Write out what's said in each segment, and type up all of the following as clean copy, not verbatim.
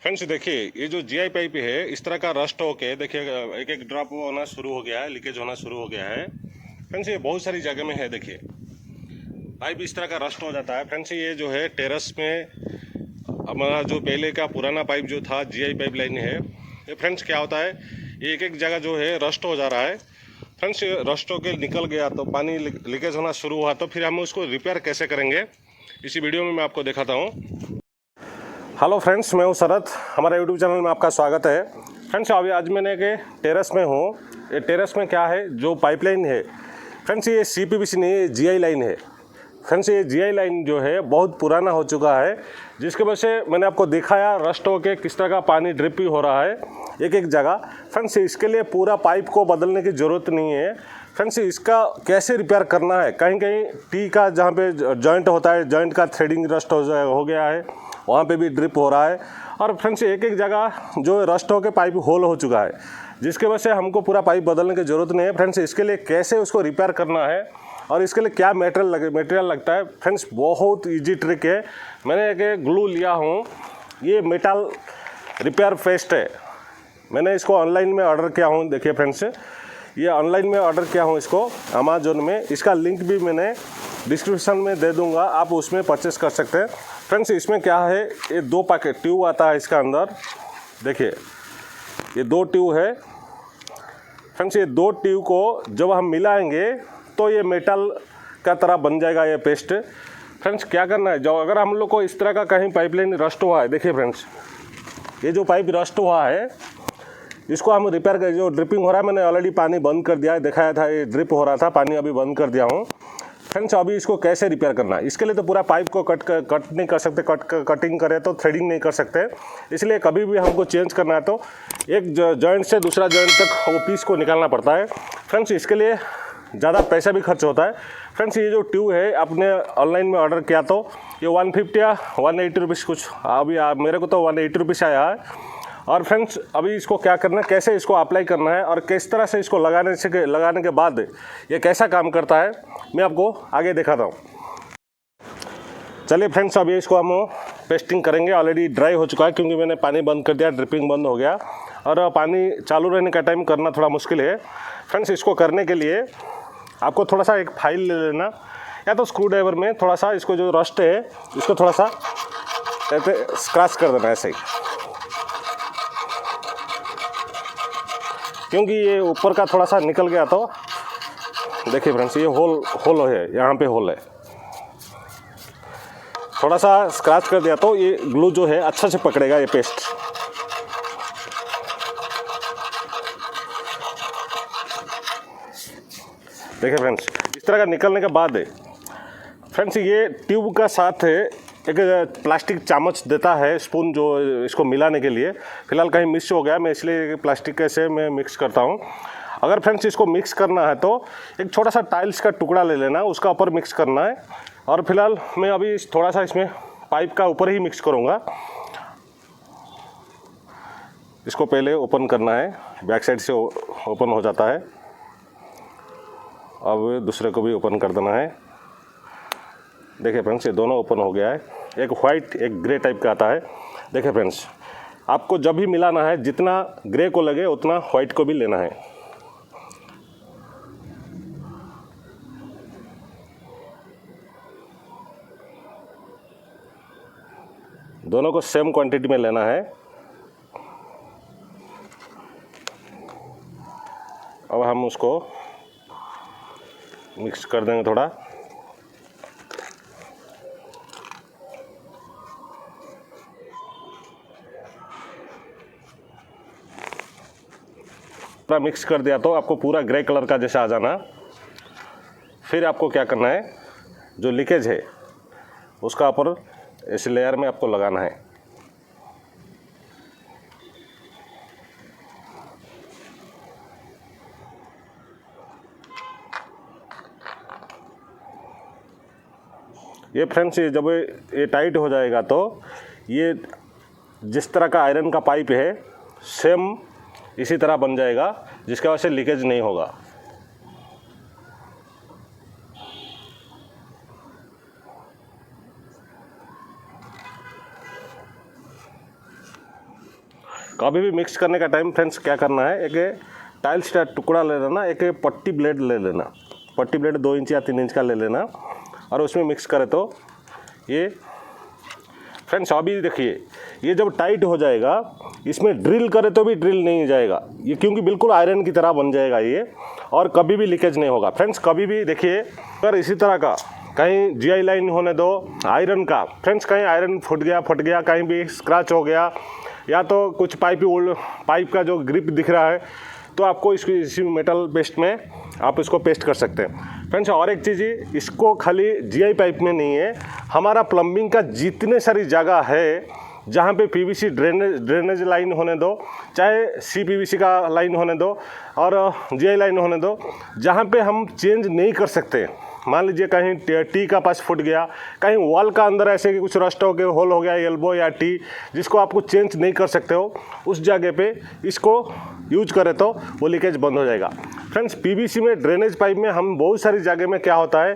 Friends देखिए, ये जो जीआई पाइप है इस तरह का रस्ट होके देखिए एक एक ड्रॉप होना शुरू हो गया है, लीकेज होना शुरू हो गया है। फ्रेंड्स ये बहुत सारी जगह में है। देखिए पाइप इस तरह का रस्ट हो जाता है। फ्रेंड्स ये जो है टेरेस में हमारा जो पहले का पुराना पाइप जो था जीआई पाइप लाइन है, ये फ्रेंड्स क्या होता है, ये एक एक जगह जो है रस्ट हो जा रहा है। फ्रेंड्स ये रस्ट होके निकल गया तो पानी लीकेज होना शुरू हुआ, तो फिर हम उसको रिपेयर कैसे करेंगे इसी वीडियो में मैं आपको दिखाता हूँ। हेलो फ्रेंड्स, मैं हूँ शरद, हमारे यूट्यूब चैनल में आपका स्वागत है। फ्रेंड्स अभी आज मैंने के टेरेस में हूँ। ये टेरेस में क्या है, जो पाइपलाइन है फ्रेंड्स ये सीपीवीसी नहीं है, जीआई लाइन है। फ्रेंड्स ये जीआई लाइन जो है बहुत पुराना हो चुका है, जिसके वजह से मैंने आपको दिखाया रस्ट होके किस तरह का पानी ड्रिप भी हो रहा है एक एक जगह। फ्रेंड्स इसके लिए पूरा पाइप को बदलने की ज़रूरत नहीं है। फ्रेंड्स इसका कैसे रिपेयर करना है, कहीं कहीं टी का जहाँ पे जॉइंट होता है, जॉइंट का थ्रेडिंग रस्ट हो गया है, वहाँ पे भी ड्रिप हो रहा है। और फ्रेंड्स एक एक जगह जो रस्ट होकर पाइप होल हो चुका है, जिसके वजह से हमको पूरा पाइप बदलने की ज़रूरत नहीं है। फ्रेंड्स इसके लिए कैसे उसको रिपेयर करना है और इसके लिए क्या मटेरियल लगता है, फ्रेंड्स बहुत इजी ट्रिक है। मैंने एक ग्लू लिया हूँ, ये मेटल रिपेयर पेस्ट है। मैंने इसको ऑनलाइन में ऑर्डर किया हूँ। देखिए फ्रेंड्स ये ऑनलाइन में ऑर्डर किया हूँ इसको अमेजोन में। इसका लिंक भी मैंने डिस्क्रिप्शन में दे दूँगा, आप उसमें परचेस कर सकते हैं। फ्रेंड्स इसमें क्या है, ये 2 पैकेट ट्यूब आता है इसका अंदर। देखिए ये 2 ट्यूब है। फ्रेंड्स ये 2 ट्यूब को जब हम मिलाएंगे तो ये मेटल का तरह बन जाएगा ये पेस्ट। फ्रेंड्स क्या करना है, जब अगर हम लोग को इस तरह का कहीं पाइपलाइन रस्ट हुआ है, देखिए फ्रेंड्स ये जो पाइप रस्ट हुआ है इसको हम रिपेयर कर, जो ड्रिपिंग हो रहा है मैंने ऑलरेडी पानी बंद कर दिया है, दिखाया था ये ड्रिप हो रहा था, पानी अभी बंद कर दिया हूँ। फ्रेंड्स अभी इसको कैसे रिपेयर करना है, इसके लिए तो पूरा पाइप को कट नहीं कर सकते, कटिंग करें तो थ्रेडिंग नहीं कर सकते, इसलिए कभी भी हमको चेंज करना है तो एक जॉइंट से दूसरा जॉइंट तक वो पीस को निकालना पड़ता है। फ्रेंड्स इसके लिए ज़्यादा पैसा भी खर्च होता है। फ्रेंड्स ये जो ट्यूब है आपने ऑनलाइन में ऑर्डर किया तो ये 150 या 180 रुपीज़ कुछ, अभी मेरे को तो 180 रुपीज़ आया है। और फ्रेंड्स अभी इसको क्या करना है, कैसे इसको अप्लाई करना है और किस तरह से इसको लगाने के बाद ये कैसा काम करता है मैं आपको आगे दिखाता हूँ। चलिए फ्रेंड्स अभी इसको हम पेस्टिंग करेंगे। ऑलरेडी ड्राई हो चुका है क्योंकि मैंने पानी बंद कर दिया, ड्रिपिंग बंद हो गया और पानी चालू रहने का टाइम करना थोड़ा मुश्किल है। फ्रेंड्स इसको करने के लिए आपको थोड़ा सा एक फाइल ले लेना, या तो स्क्रू ड्राइवर में थोड़ा सा इसको जो रस्ट है इसको थोड़ा सा ऐसे स्क्रैच कर देना ऐसे ही, क्योंकि ये ऊपर का थोड़ा सा निकल गया। तो देखिए फ्रेंड्स ये होल है, यहाँ पे होल है, थोड़ा सा स्क्रैच कर दिया तो ये ग्लू जो है अच्छा से पकड़ेगा ये पेस्ट। देखिए फ्रेंड्स इस तरह का निकलने के बाद फ्रेंड्स ये ट्यूब का साथ एक प्लास्टिक चामच देता है, स्पून, जो इसको मिलाने के लिए। फिलहाल कहीं मिक्स हो गया, मैं इसलिए प्लास्टिक से मैं मिक्स करता हूँ। अगर फ्रेंड्स इसको मिक्स करना है तो एक छोटा सा टाइल्स का टुकड़ा ले लेना, उसका ऊपर मिक्स करना है। और फिलहाल मैं अभी थोड़ा सा इसमें पाइप का ऊपर ही मिक्स करूँगा। इसको पहले ओपन करना है, बैक साइड से ओपन हो जाता है। अब दूसरे को भी ओपन कर देना है। देखिए फ्रेंड्स ये दोनों ओपन हो गया है। एक वाइट एक ग्रे टाइप का आता है। देखिए फ्रेंड्स आपको जब भी मिलाना है जितना ग्रे को लगे उतना वाइट को भी लेना है। दोनों को सेम क्वांटिटी में लेना है। अब हम उसको मिक्स कर देंगे थोड़ा। पूरा मिक्स कर दिया तो आपको पूरा ग्रे कलर का जैसा आ जाना। फिर आपको क्या करना है, जो लीकेज है उसका ऊपर इस लेयर में आपको लगाना है। ये फ्रेंड्स ये जब ये टाइट हो जाएगा तो ये जिस तरह का आयरन का पाइप है सेम इसी तरह बन जाएगा, जिसकी वजह से लीकेज नहीं होगा। कभी भी मिक्स करने का टाइम फ्रेंड्स क्या करना है, एक टाइल्स का टुकड़ा ले लेना, एक पट्टी ब्लेड ले लेना, पट्टी ब्लेड 2 इंच या 3 इंच का ले लेना और उसमें मिक्स करें तो ये फ्रेंड्स अभी देखिए ये जब टाइट हो जाएगा इसमें ड्रिल करे तो भी ड्रिल नहीं जाएगा ये, क्योंकि बिल्कुल आयरन की तरह बन जाएगा ये और कभी भी लीकेज नहीं होगा। फ्रेंड्स कभी भी देखिए अगर इसी तरह का कहीं जीआई लाइन होने दो आयरन का, फ्रेंड्स कहीं आयरन फट गया, कहीं भी स्क्रैच हो गया या तो कुछ पाइप का जो ग्रिप दिख रहा है तो आपको इसी मेटल पेस्ट में आप इसको पेस्ट कर सकते हैं। फ्रेंड्स और एक चीज़ इसको खाली जीआई पाइप में नहीं है, हमारा प्लम्बिंग का जितने सारी जगह है जहाँ पे पीवीसी ड्रेनेज लाइन होने दो, चाहे सीपीवीसी का लाइन होने दो और जीआई लाइन होने दो, जहाँ पे हम चेंज नहीं कर सकते, मान लीजिए कहीं टी का पास फूट गया, कहीं वॉल का अंदर ऐसे कि कुछ रस्ट हो गया, होल हो गया, एल्बो या टी जिसको आपको चेंज नहीं कर सकते हो, उस जगह पे इसको यूज करें तो वो लीकेज बंद हो जाएगा। फ्रेंड्स पीवीसी में ड्रेनेज पाइप में हम बहुत सारी जगह में क्या होता है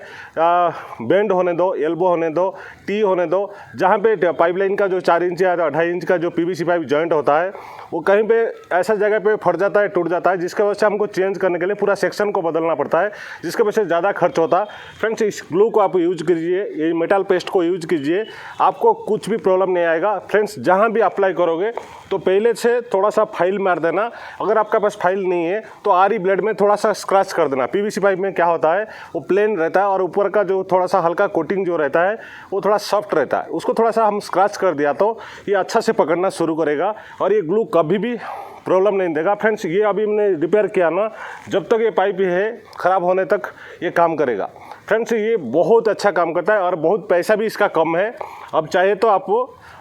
बेंड होने दो, एल्बो होने दो, टी होने दो, जहाँ पे पाइपलाइन का जो 4 इंच या 2.5 इंच का जो पीवीसी पाइप जॉइंट होता है वो कहीं पे ऐसा जगह पे फट जाता है, टूट जाता है, जिसके वजह से हमको चेंज करने के लिए पूरा सेक्शन को बदलना पड़ता है, जिसके वजह से ज़्यादा खर्च होता है। फ्रेंड्स इस ग्लू को आप यूज कीजिए, ये मेटल पेस्ट को यूज कीजिए, आपको कुछ भी प्रॉब्लम नहीं आएगा। फ्रेंड्स जहाँ भी अप्लाई करोगे तो पहले से थोड़ा सा फाइल मार देना, अगर आपका पास फाइल नहीं है तो आरी ब्लेड में थोड़ा सा स्क्रैच कर देना। पीवीसी पाइप में क्या होता है वो प्लेन रहता है और ऊपर का जो थोड़ा सा हल्का कोटिंग जो रहता है वो थोड़ा सॉफ्ट रहता है, उसको थोड़ा सा हम स्क्रैच कर दिया तो ये अच्छा से पकड़ना शुरू करेगा और ये ग्लू कभी भी प्रॉब्लम नहीं देगा। फ्रेंड्स ये अभी मैंने रिपेयर किया ना, जब तक ये पाइप है ख़राब होने तक ये काम करेगा। फ्रेंड्स ये बहुत अच्छा काम करता है और बहुत पैसा भी इसका कम है। अब चाहे तो आप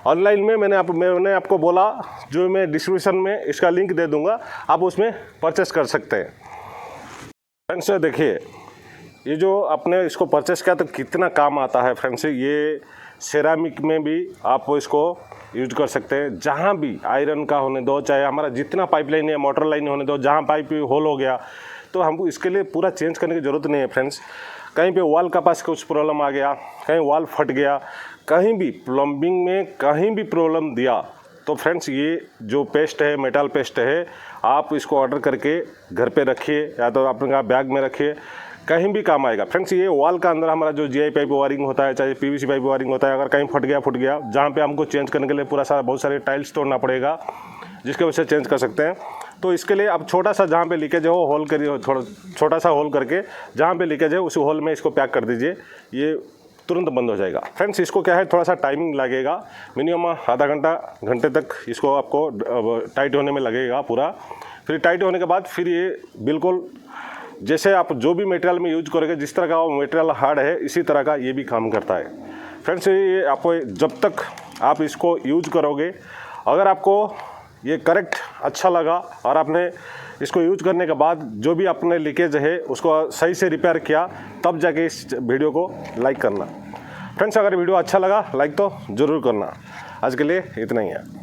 ऑनलाइन में मैंने आपको बोला जो मैं डिस्क्रिप्शन में इसका लिंक दे दूंगा, आप उसमें परचेस कर सकते हैं। फ्रेंड्स देखिए ये जो आपने इसको परचेस किया तो कितना काम आता है। फ्रेंड्स ये सेरामिक में भी आप इसको यूज कर सकते हैं, जहाँ भी आयरन का होने दो, चाहे हमारा जितना पाइपलाइन है मोटर लाइन होने दो, जहाँ पाइप होल हो गया तो हमको इसके लिए पूरा चेंज करने की ज़रूरत नहीं है। फ्रेंड्स कहीं पे वॉल का पास कुछ प्रॉब्लम आ गया, कहीं वॉल फट गया, कहीं भी प्लम्बिंग में कहीं भी प्रॉब्लम दिया तो फ्रेंड्स ये जो पेस्ट है मेटल पेस्ट है, आप इसको ऑर्डर करके घर पे रखिए या तो अपने बैग में रखिए, कहीं भी काम आएगा। फ्रेंड्स ये वॉल का अंदर हमारा जो जीआई पाइप वायरिंग होता है, चाहे पीवीसी पाइप वायरिंग होता है, अगर कहीं फट गया जहाँ पे हमको चेंज करने के लिए बहुत सारे टाइल्स तोड़ना पड़ेगा, जिसके वजह से चेंज कर सकते हैं। तो इसके लिए आप छोटा सा जहाँ पे लीकेज है वो होल करिए, छोटा सा होल करके जहाँ पे लीकेज है उसी होल में इसको पैक कर दीजिए, ये तुरंत बंद हो जाएगा। फ्रेंड्स इसको क्या है थोड़ा सा टाइमिंग लगेगा, मिनिमम आधा घंटे तक इसको आपको टाइट होने में लगेगा पूरा। फिर टाइट होने के बाद फिर ये बिल्कुल जैसे आप जो भी मटेरियल में यूज करोगे, जिस तरह का वो मटेरियल हार्ड है इसी तरह का ये भी काम करता है। फ्रेंड्स ये आपको जब तक आप इसको यूज करोगे, अगर आपको ये करेक्ट अच्छा लगा और आपने इसको यूज करने के बाद जो भी अपने लीकेज है उसको सही से रिपेयर किया, तब जाके इस वीडियो को लाइक करना। फ्रेंड्स अगर वीडियो अच्छा लगा लाइक तो ज़रूर करना। आज के लिए इतना ही है।